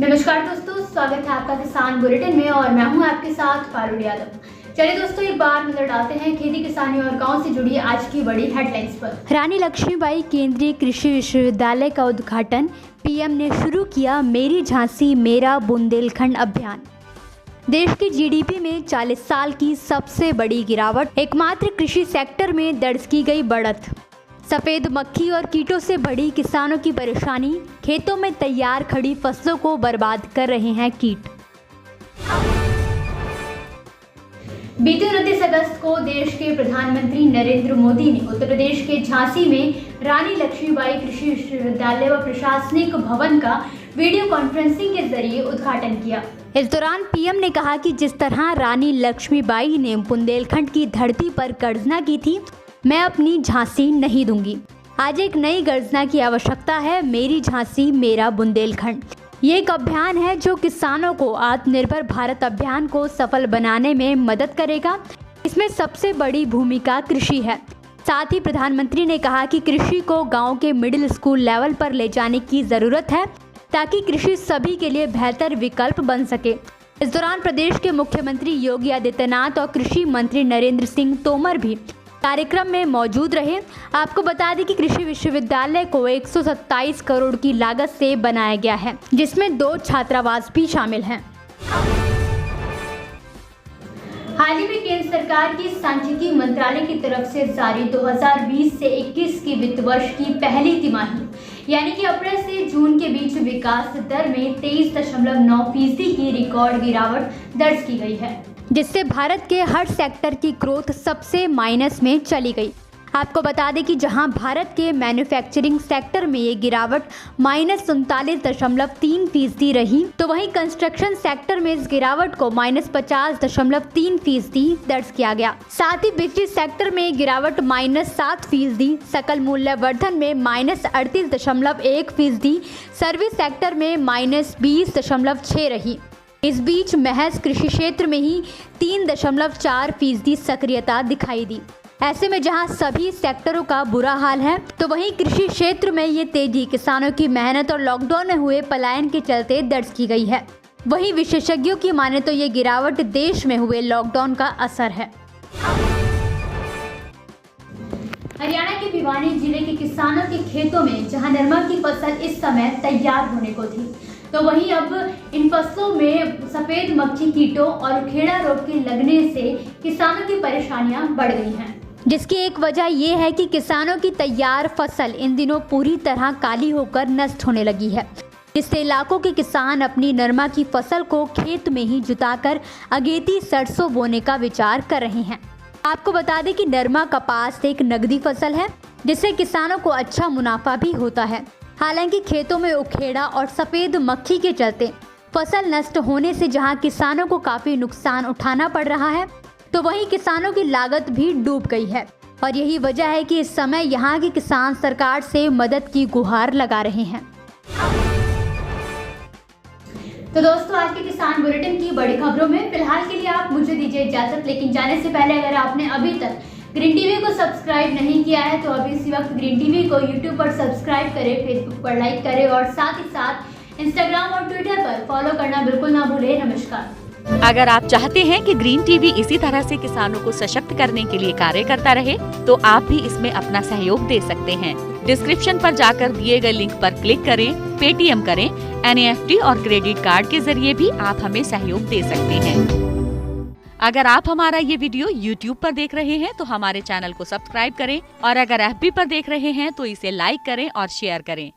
नमस्कार दोस्तों, स्वागत है आपका किसान बुलेटिन में और मैं हूं आपके साथ फारूक यादव। चलिए दोस्तों, एक बार नजर डालते हैं खेती किसानी और गांव से जुड़ी आज की बड़ी हेडलाइंस पर। रानी लक्ष्मीबाई केंद्रीय कृषि विश्वविद्यालय का उद्घाटन। पीएम ने शुरू किया मेरी झांसी मेरा बुंदेलखंड अभियान। देश की जीडीपी में 40 साल की सबसे बड़ी गिरावट। एकमात्र कृषि सेक्टर में दर्ज की गई बढ़त। सफेद मक्खी और कीटों से बढ़ी किसानों की परेशानी। खेतों में तैयार खड़ी फसलों को बर्बाद कर रहे हैं कीट। बीते 29 अगस्त को देश के प्रधानमंत्री नरेंद्र मोदी ने उत्तर प्रदेश के झांसी में रानी लक्ष्मीबाई कृषि विश्वविद्यालय व प्रशासनिक भवन का वीडियो कॉन्फ्रेंसिंग के जरिए उद्घाटन किया। इस दौरान पीएम ने कहा कि जिस तरह रानी लक्ष्मीबाई ने बुंदेलखंड की धरती पर गर्जना की थी, मैं अपनी झांसी नहीं दूंगी। आज एक नई गर्जना की आवश्यकता है। मेरी झांसी मेरा बुंदेलखंड ये एक अभियान है जो किसानों को आत्मनिर्भर भारत अभियान को सफल बनाने में मदद करेगा। इसमें सबसे बड़ी भूमिका कृषि है। साथ ही प्रधानमंत्री ने कहा कि कृषि को गांव के मिडिल स्कूल लेवल पर ले जाने की जरूरत है ताकि कृषि सभी के लिए बेहतर विकल्प बन सके। इस दौरान प्रदेश के मुख्यमंत्री योगी आदित्यनाथ और कृषि मंत्री नरेंद्र सिंह तोमर भी कार्यक्रम में मौजूद रहे। आपको बता दें कि कृषि विश्वविद्यालय को 127 करोड़ की लागत से बनाया गया है, जिसमें 2 छात्रावास भी शामिल हैं। हाल ही में केंद्र सरकार की सांख्यिकी मंत्रालय की तरफ से जारी 2020 से 21 की वित्त वर्ष की पहली तिमाही यानी कि अप्रैल से जून के बीच विकास दर में 23.9% की रिकॉर्ड गिरावट दर्ज की गई है, जिससे भारत के हर सेक्टर की ग्रोथ सबसे माइनस में चली गई। आपको बता दें कि जहां भारत के मैन्युफैक्चरिंग सेक्टर में ये गिरावट -39.3% रही, तो वहीं कंस्ट्रक्शन सेक्टर में इस गिरावट को -50.3% दर्ज किया गया। साथ ही बिजली सेक्टर में गिरावट -7%, सकल मूल्य वर्धन में -38.1%, सर्विस सेक्टर में -20.6% रही। इस बीच महज कृषि क्षेत्र में ही 3.4% सक्रियता दिखाई दी। ऐसे में जहां सभी सेक्टरों का बुरा हाल है, तो वहीं कृषि क्षेत्र में ये तेजी किसानों की मेहनत और लॉकडाउन में हुए पलायन के चलते दर्ज की गई है। वहीं विशेषज्ञों की माने तो ये गिरावट देश में हुए लॉकडाउन का असर है। हरियाणा के भिवानी जिले के किसानों के खेतों में जहां नरमा की फसल इस समय तैयार होने को थी, तो वहीं अब इन फसलों में सफेद मक्खी कीटों और उखेड़ा रोग के लगने से किसानों की परेशानियां बढ़ गई हैं। जिसकी एक वजह ये है कि किसानों की तैयार फसल इन दिनों पूरी तरह काली होकर नष्ट होने लगी है, जिससे इलाकों के किसान अपनी नरमा की फसल को खेत में ही जुताकर अगेती सरसों बोने का विचार कर रहे हैं। आपको बता दें कि नरमा कपास एक नगदी फसल है, जिससे किसानों को अच्छा मुनाफा भी होता है। हालांकि खेतों में उखेड़ा और सफेद मक्खी के चलते फसल नष्ट होने से जहां किसानों को काफी नुकसान उठाना पड़ रहा है, तो वहीं किसानों की लागत भी डूब गई है। और यही वजह है कि इस समय यहां के किसान सरकार से मदद की गुहार लगा रहे हैं। तो दोस्तों, आज के किसान बुलेटिन की बड़ी खबरों में फिलहाल के लिए आप मुझे दीजिए इजाजत, लेकिन जाने से पहले अगर आपने अभी तक ग्रीन टीवी को सब्सक्राइब नहीं किया है तो अभी इसी वक्त ग्रीन टीवी को यूट्यूब पर सब्सक्राइब करें, फेसबुक पर लाइक करें और साथ ही साथ इंस्टाग्राम और ट्विटर पर फॉलो करना बिल्कुल ना भूलें। नमस्कार। अगर आप चाहते हैं कि ग्रीन टीवी इसी तरह से किसानों को सशक्त करने के लिए कार्य करता रहे, तो आप भी इसमें अपना सहयोग दे सकते हैं। डिस्क्रिप्शन पर जाकर दिए गए लिंक पर क्लिक करें, पेटीएम करें, NEFT और क्रेडिट कार्ड के जरिए भी आप हमें सहयोग दे सकते हैं। अगर आप हमारा ये वीडियो YouTube पर देख रहे हैं तो हमारे चैनल को सब्सक्राइब करें और अगर FB पर देख रहे हैं तो इसे लाइक करें और शेयर करें।